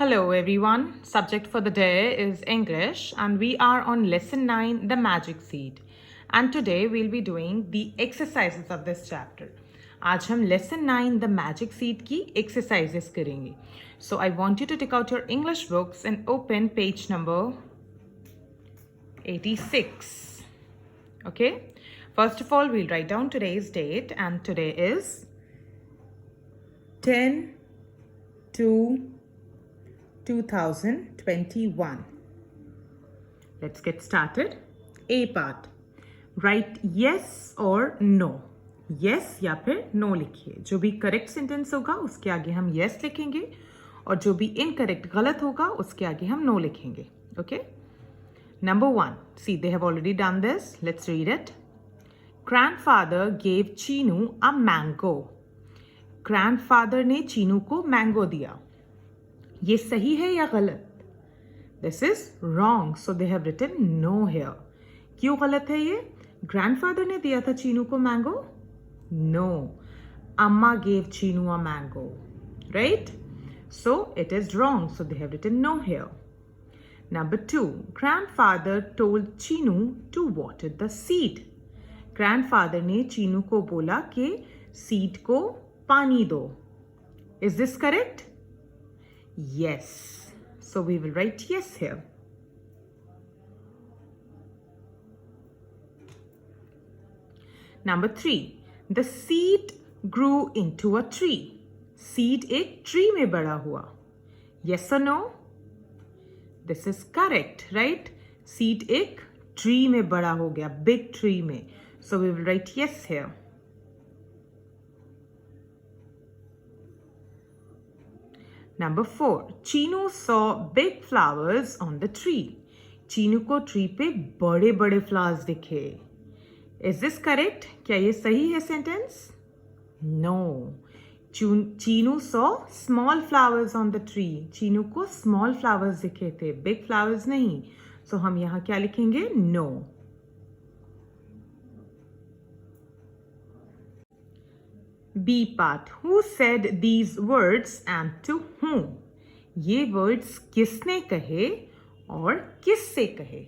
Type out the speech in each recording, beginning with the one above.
Hello everyone. Subject for the day is English and we are on lesson 9, the magic seed. And today we'll be doing the exercises of this chapter. आज हम lesson 9, the magic seed की exercises करेंगे. So I want you to take out your English books and open page number 86. Okay? First of all, we'll write down today's date and today is 10/2/2021. Let's get started. A part. Write yes or no. Yes या फिर no लिखिए. जो भी correct sentence होगा उसके आगे हम yes लिखेंगे और जो भी incorrect गलत होगा उसके आगे हम no लिखेंगे. Okay? Number 1. See, they have already done this. Let's read it. Grandfather gave Chinu a mango. Grandfather ने चीनू को मैंगो दिया. ये सही है या गलत? This is wrong. So they have written no here. क्यों गलत है ये? Grandfather ने दिया था चीनू को mango? No. Amma gave Chinu a mango. Right? So it is wrong. So they have written no here. Number 2. Grandfather told Chinu to water the seed. Grandfather ने चीनू को बोला कि seed को पानी दो. Is this correct? Yes. So we will write yes here. Number 3. The seed grew into a tree. Seed एक tree में बड़ा हुआ. Yes or no? This is correct, right? Seed एक tree में बड़ा हो गया, big tree में. So we will write yes here. Number 4. Chinu saw big flowers on the tree. Chinu को ट्री पे बड़े बड़े फ्लावर्स दिखे. Is this correct? क्या ये सही है sentence? No. Chinu saw small flowers on the tree. Chinu को small flowers दिखे थे, big flowers नहीं. So हम यहाँ क्या लिखेंगे? No. B part. Who said these words and to whom? ये words किसने कहे और किससे कहे?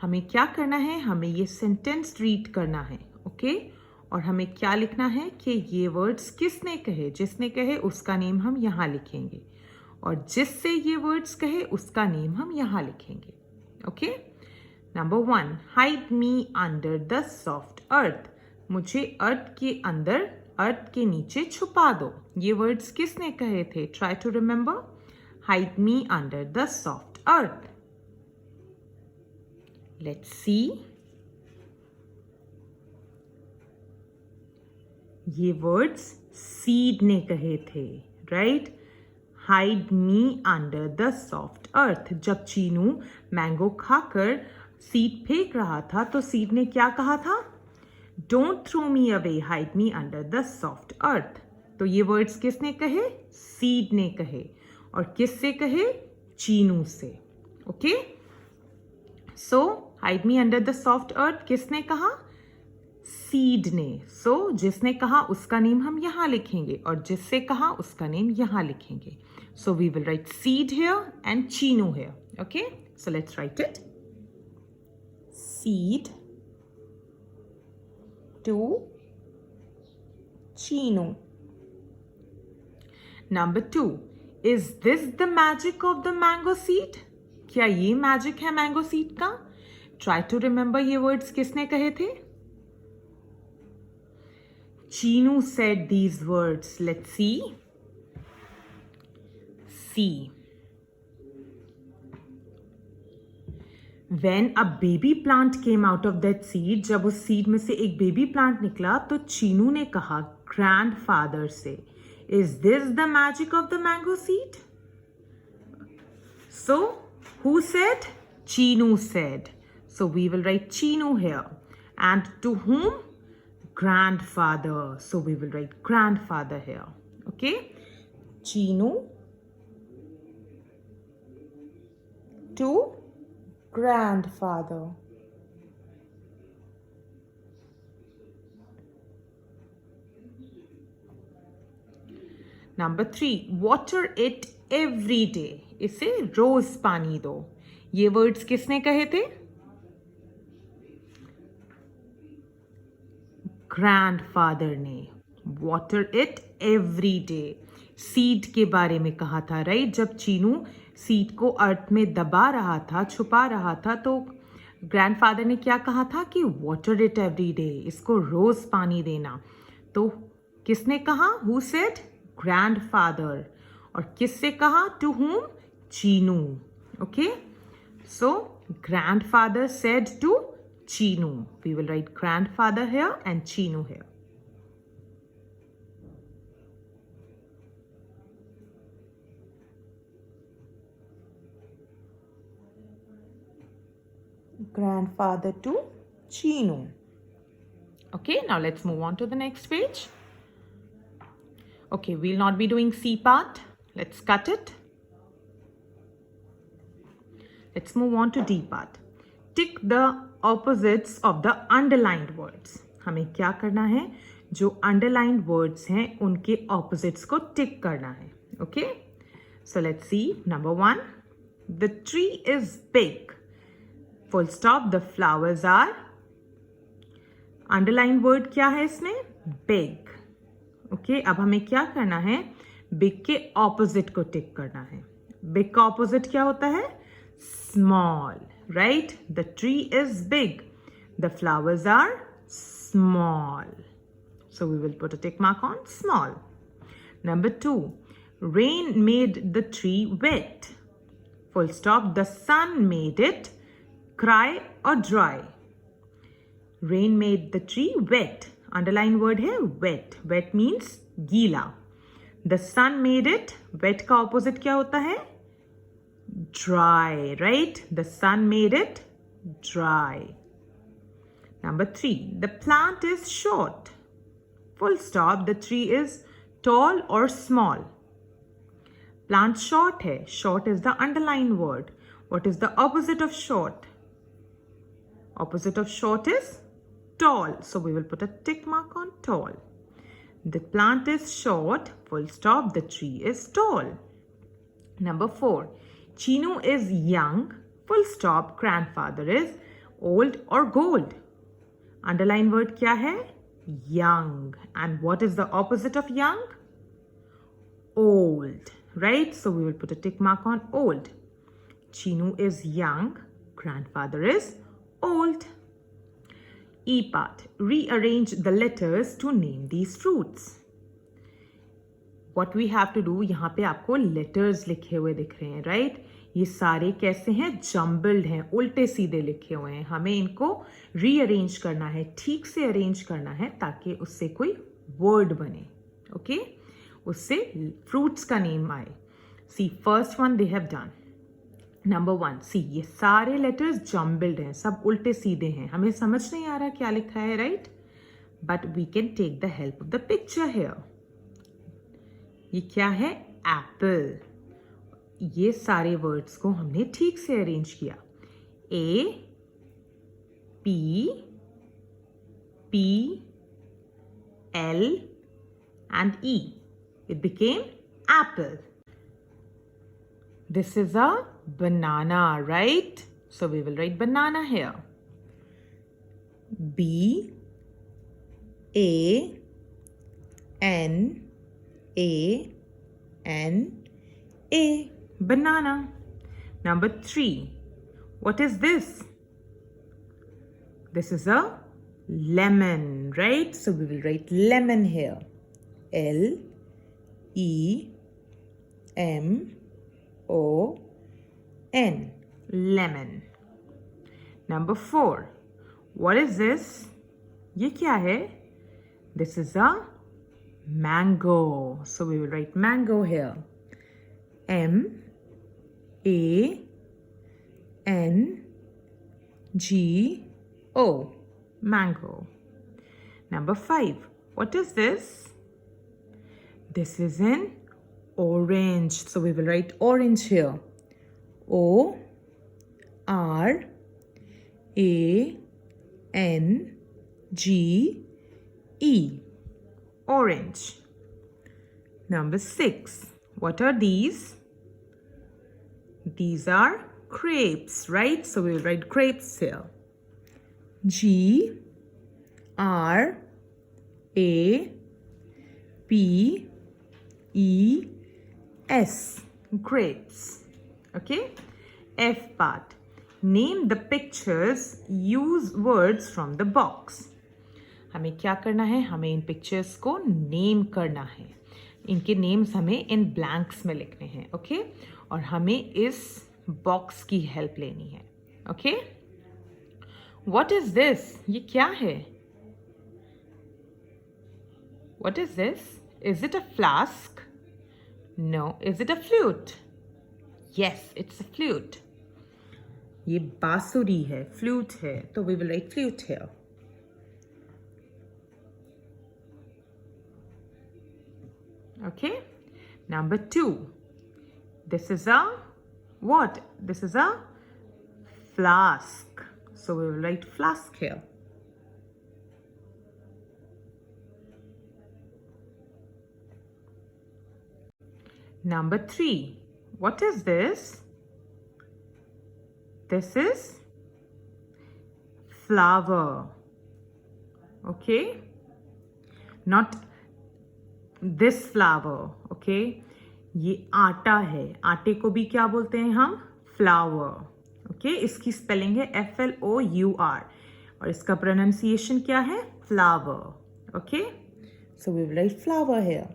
हमें क्या करना है? हमें ये sentence read करना है, ओके? और हमें क्या लिखना है कि ये words किसने कहे? जिसने कहे उसका नेम हम यहाँ लिखेंगे और जिससे ये words कहे उसका नेम हम यहाँ लिखेंगे, okay? Number 1. Hide me under the soft earth. मुझे अर्थ के अंदर, अर्थ के नीचे छुपा दो. ये वर्ड्स किसने कहे थे? Try to remember. Hide me under the soft earth. Let's see. ये वर्ड्स सीड ने कहे थे, right? Hide me under the soft earth. जब चीनू मैंगो खाकर सीड फेंक रहा था तो सीड ने क्या कहा था? Don't throw me away, hide me under the soft earth. तो ये वर्ड्स किसने कहे? सीड ने कहे. और किससे कहे? चीनू से. Okay? So hide me under the soft earth किसने कहा? सीड ने. सो जिसने कहा उसका नेम हम यहाँ लिखेंगे और जिससे कहा उसका नेम यहाँ लिखेंगे. So we will write Sid here and Chinu here. Okay? So let's write it. Sid to Chinu. Number 2. Is this the magic of the mango seed? क्या ये मैजिक है मैंगो सीड का? Try to remember ये words किसने कहे थे? Chinu said these words. Let's see. See. When a baby plant came out of that seed, जब उस सीड में से एक बेबी प्लांट निकला तो चीनू ने कहा ग्रैंडफादर से, Is this the magic of the mango seed? So, who said? Chinu said. So we will write Chinu here. And to whom? Grandfather. So we will write grandfather here. Okay? Chinu to grandfather. Number 3, water it every day, इसे रोज पानी दो। ये words किसने कहे थे? Grandfather ने। Water it every day, seed के बारे में कहा था, राइट? जब चीनू सीड को अर्थ में दबा रहा था, छुपा रहा था, तो ग्रैंडफादर ने क्या कहा था कि वाटर इट एवरी डे, इसको रोज पानी देना। तो किसने कहा? Who said? ग्रैंडफादर। और किससे कहा? To whom? Chinu. Okay, so grandfather said to Chinu. We will write grandfather here and Chinu here. Grandfather to Chinu. Okay, now let's move on to the next page. Okay, we'll not be doing C part. Let's cut it. Let's move on to D part. Tick the opposites of the underlined words. हमें क्या करना है? जो underlined words हैं उनके opposites को tick करना है. Okay, so let's see. Number 1, the tree is big. Full stop, the flowers are. Underlined word क्या है इसमें? Big. Okay, अब हमें क्या करना है? Big के opposite को tick करना है. Big का opposite क्या होता है? Small. Right? The tree is big. The flowers are small. So we will put a tick mark on small. Number 2, rain made the tree wet. Full stop, the sun made it cry or dry. Rain made the tree wet. Underline word here, wet. Wet means गीला. The sun made it. Wet का opposite क्या होता है? Dry, right? The sun made it dry. Number 3, the plant is short. Full stop, the tree is tall or small. Plant short है. Short is the underlined word. What is the opposite of short? Opposite of short is tall. So we will put a tick mark on tall. The plant is short. Full stop. The tree is tall. Number 4, Chinu is young. Full stop. Grandfather is old or gold. Underline word क्या है? Young. And what is the opposite of young? Old. Right? So we will put a tick mark on old. Chinu is young. Grandfather is old. E part. Rearrange the letters to name these fruits. What we have to do, यहाँ पे आपको letters लिखे हुए दिख रहे हैं, right? ये सारे कैसे हैं? Jumbled हैं, उल्टे सीधे लिखे हुए हैं. हमें इनको rearrange करना है, ठीक से arrange करना है ताकि उससे कोई word बने. Okay? उससे fruits का name आए. See, first one they have done. Number 1, see, ये सारे letters jumbled हैं, सब उल्टे सीधे हैं. हमें समझ नहीं आ रहा क्या लिखा है, right? But we can take the help of the picture here. ये क्या है? Apple. ये सारे words को हमने ठीक से arrange किया. A, P, P, L and E. It became apple. This is a banana, right? So we will write banana here. B, A, N, A, N, A. Banana. Number 3. What is this? This is a lemon, right? So we will write lemon here. L, E, M, O, N. Lemon. Number 4. What is this? ये क्या है? This is a mango. So we will write mango here. M, A, N, G, O. Mango. Number 5. What is this? This is an orange. So we will write orange here. O, R, A, N, G, E. Orange. Number 6. What are these? These are grapes, right? So we'll write grapes here. G R A P E S, grapes. Okay? F part. Name the pictures, use words from the box. हमें क्या करना है? हमें इन pictures को name करना है. इनके names हमें इन ब्लैंक्स में लिखने हैं. ओके? और हमें इस बॉक्स की हेल्प लेनी है. ओके? What is this? ये क्या है? What is this? Is it a flask? No. Is it a flute? Yes, it's a flute. ये बांसुरी है, फ्लूट है, तो we will write flute here. Okay, number 2. This is a what? This is a flask. So we will write flask here. Number 3. What is this? This is flour. Okay? Not this flour. Okay? ये आटा है. आटे को भी क्या बोलते हैं हम? फ्लावर. ओके? इसकी स्पेलिंग है FLOUR और इसका प्रोनाउंसिएशन क्या है? Flour. Okay? So we will write flour here.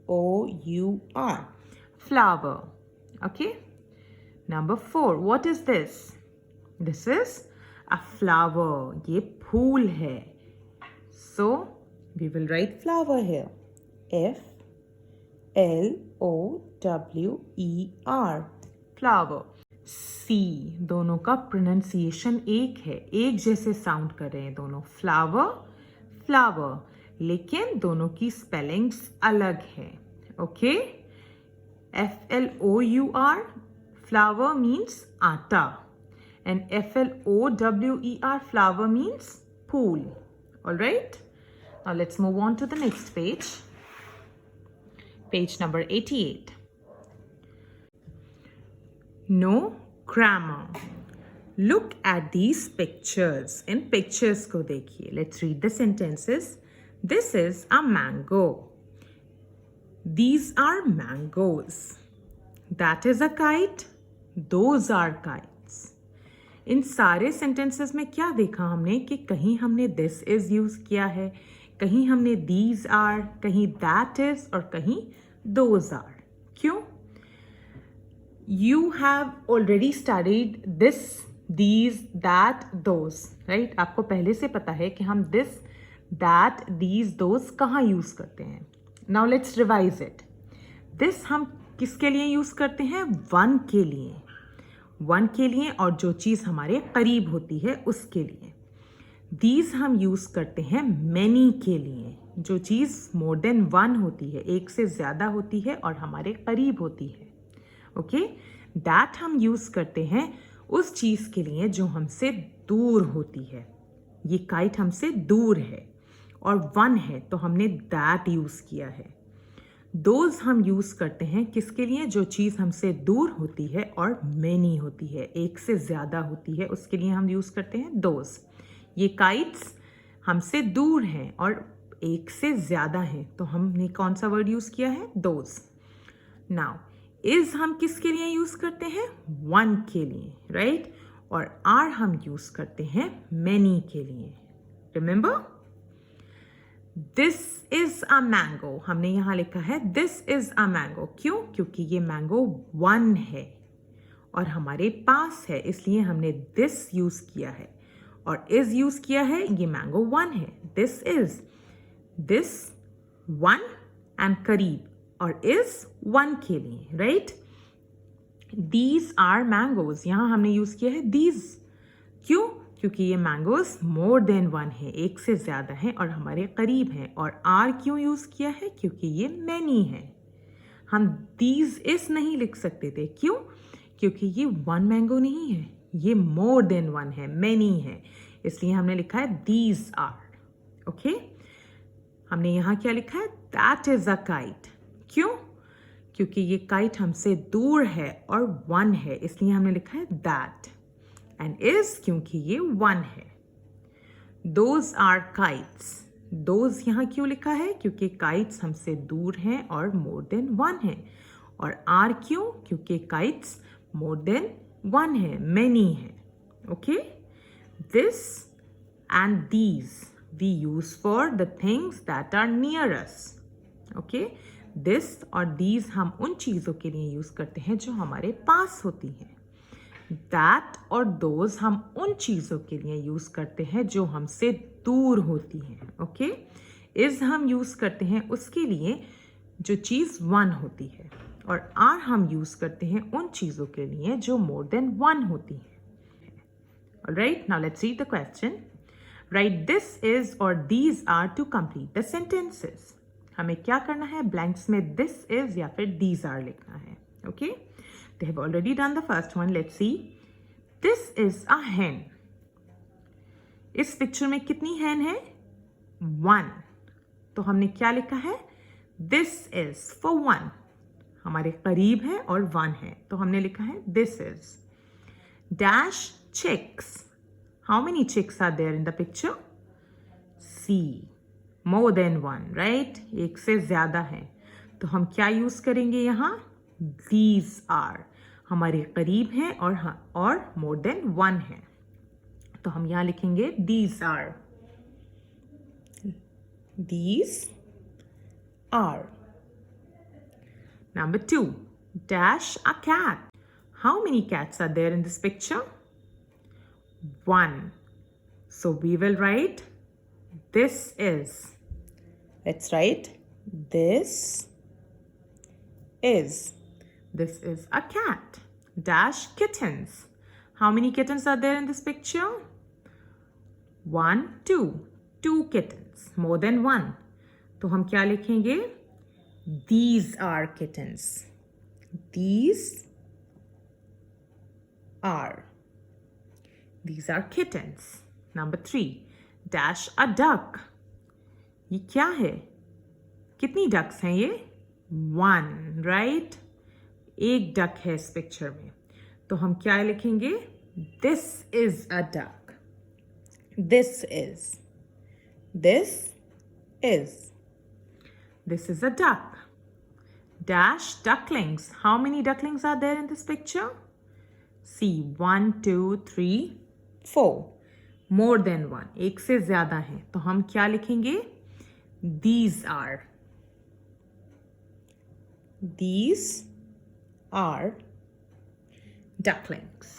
FLOUR. Flour. Okay? Number 4. What is this? This is a flower. ये फूल है. So we will write flower here. FLOWER. Flower. C. दोनों का pronunciation एक है. एक जैसे साउंड कर रहे हैं दोनों. Flower, flower. लेकिन दोनों की स्पेलिंग्स अलग है. Okay? FLOUR. Flour means atta. And FLOWER. Flower means pool. Alright? Now let's move on to the next page. Page number 88. No grammar. Look at these pictures. In pictures ko dekhiye. Let's read the sentences. This is a mango. These are mangoes. That is a kite. Those are kites. इन सारे sentences में क्या देखा हमने कि कहीं हमने this is use किया है, कहीं हमने दीज आर, कहीं दैट इज और कहीं दोज आर. क्यों? You have already studied this, these, that, those, right? आपको पहले से पता है कि हम दिस, दैट, दीज, दोज कहाँ यूज करते हैं. Now let's revise it. This हम किसके लिए यूज करते हैं? वन के लिए. वन के लिए और जो चीज हमारे करीब होती है उसके लिए. दीज हम यूज करते हैं मैनी के लिए. जो चीज मोर देन वन होती है, एक से ज्यादा होती है और हमारे करीब होती है. ओके? दैट हम यूज करते हैं उस चीज के लिए जो हमसे दूर होती है. ये काइट हमसे दूर है और वन है तो हमने दैट यूज किया है. दोज हम यूज करते हैं किसके लिए? जो चीज हमसे दूर होती है और मैनी होती है, एक से ज्यादा होती है, उसके लिए हम यूज करते हैं दोज. ये काइट्स हमसे दूर हैं और एक से ज्यादा हैं तो हमने कौन सा वर्ड यूज किया है? दोज. नाउ इज हम किसके लिए यूज करते हैं? वन के लिए, राइट? और आर हम यूज करते हैं मैनी के लिए. Remember? This is a mango. हमने यहां लिखा है दिस इज अ मैंगो. क्यों? क्योंकि ये मैंगो वन है और हमारे पास है, इसलिए हमने दिस यूज किया है. और इज यूज किया है, ये मैंगो वन है. This is, this one and करीब, और इज वन के लिए, राइट? These are mangoes. यहां हमने यूज किया है दीज. क्यों? क्योंकि ये मैंगोज मोर देन वन है, एक से ज्यादा है और हमारे करीब हैं. और आर क्यों यूज किया है? क्योंकि ये मैनी है. हम दीज इज नहीं लिख सकते थे. क्यों? क्योंकि ये वन मैंगो नहीं है, ये मोर देन वन है, मैनी है, इसलिए हमने लिखा है दीज आर. ओके? हमने यहां क्या लिखा है? That is a kite. क्यों? क्योंकि ये काइट हमसे दूर है और वन है, इसलिए हमने लिखा है दैट। एंड इज क्योंकि ये वन है। दोज आर काइट्स, दोज यहाँ क्यों लिखा है? क्योंकि काइट्स हमसे दूर हैं और मोर देन वन है। और आर क्यों? क्योंकि काइट्स मोर देन वन है, मेनी है। Okay, this and these we use for the things that are near us. Okay, this और दीज हम उन चीज़ों के लिए यूज करते हैं जो हमारे पास होती हैं। दैट और दोज हम उन चीज़ों के लिए यूज करते हैं जो हमसे दूर होती हैं। ओके, इज हम यूज करते हैं उसके लिए जो चीज़ वन होती है, और आर हम यूज करते हैं उन चीज़ों के लिए जो मोर देन वन होती हैं। Alright, now let's read the question. Write this is or these are to complete the sentences. हमें क्या करना है? ब्लैंक्स में this is या फिर these are लिखना है। Okay? They have already done the first one. Let's see. This is a hen. इस पिक्चर में कितनी hen है? One. तो हमने क्या लिखा है? This is for one. हमारे करीब है और one है, तो हमने लिखा है this is. Dash chicks. How many chicks are there in the picture? C. More than one, right? एक से ज्यादा है, तो हम क्या यूज करेंगे यहाँ? These are. हमारे करीब है और more than one है, तो हम यहाँ लिखेंगे these are. These are. Number 2. Dash a cat. How many cats are there in this picture? One. So we will write this is. Let's write this is. This is a cat. Dash kittens. How many kittens are there in this picture? One, two. Two kittens. More than one. तो हम क्या लिखेंगे? These are kittens. These are. These are kittens. Number 3. Dash a duck. ये क्या है? कितनी ducks हैं ये? One, right? एक duck है इस पिक्चर में, तो हम क्या लिखेंगे? This is a duck. This is. This is. This is a duck. Dash ducklings. How many ducklings are there in this picture? See, 1, 2, 3, 4. More than one. एक से ज्यादा है, तो हम क्या लिखेंगे? These are. These are ducklings.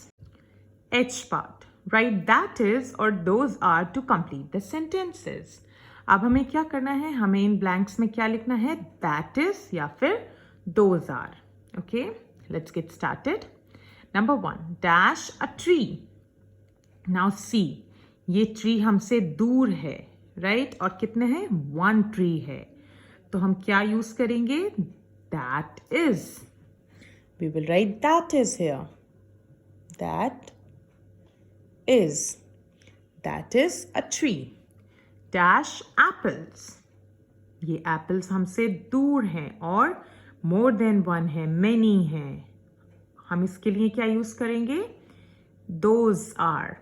H part. Write that is or those are to complete the sentences. अब हमें क्या करना है? हमें इन ब्लैंक्स में क्या लिखना है? That is या फिर those are. Okay, let's get started. Number 1. Dash a tree. Now see, ये tree हमसे दूर है, right? और कितने हैं? One tree है, तो हम क्या यूज करेंगे? That is. We will write that is here. That is. That is a tree. Dash apples. ये apples हमसे दूर हैं और more than one है, many हैं, हम इसके लिए क्या यूज करेंगे? Those are.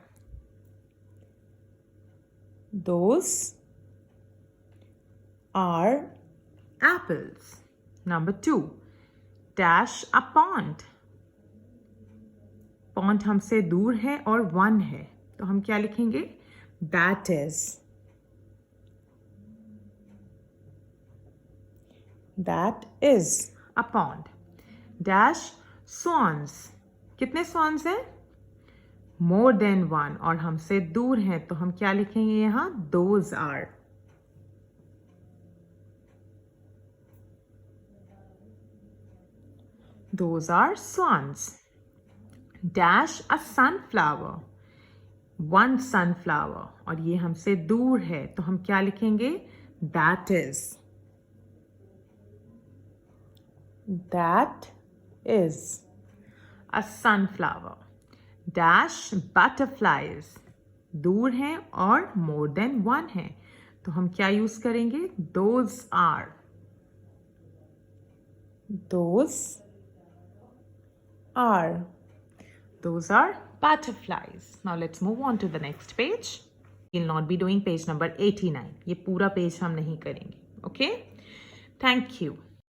Those are apples. Number 2. Dash a pond. Pond हमसे दूर है और one है, तो हम क्या लिखेंगे? That is. That is a pond. Dash swans. कितने swans हैं? More than one और हमसे दूर हैं, तो हम क्या लिखेंगे यहाँ? Those are. Those are swans. Dash a sunflower. One sunflower और ये हमसे दूर है, तो हम क्या लिखेंगे? That is. That is a sunflower. Dash butterflies. दूर हैं और more than one है, तो हम क्या यूज करेंगे? Those are. Those are butterflies. Now let's move on to the next page. We'll not be doing page number 89. ये पूरा पेज हम नहीं करेंगे. Okay? Thank you.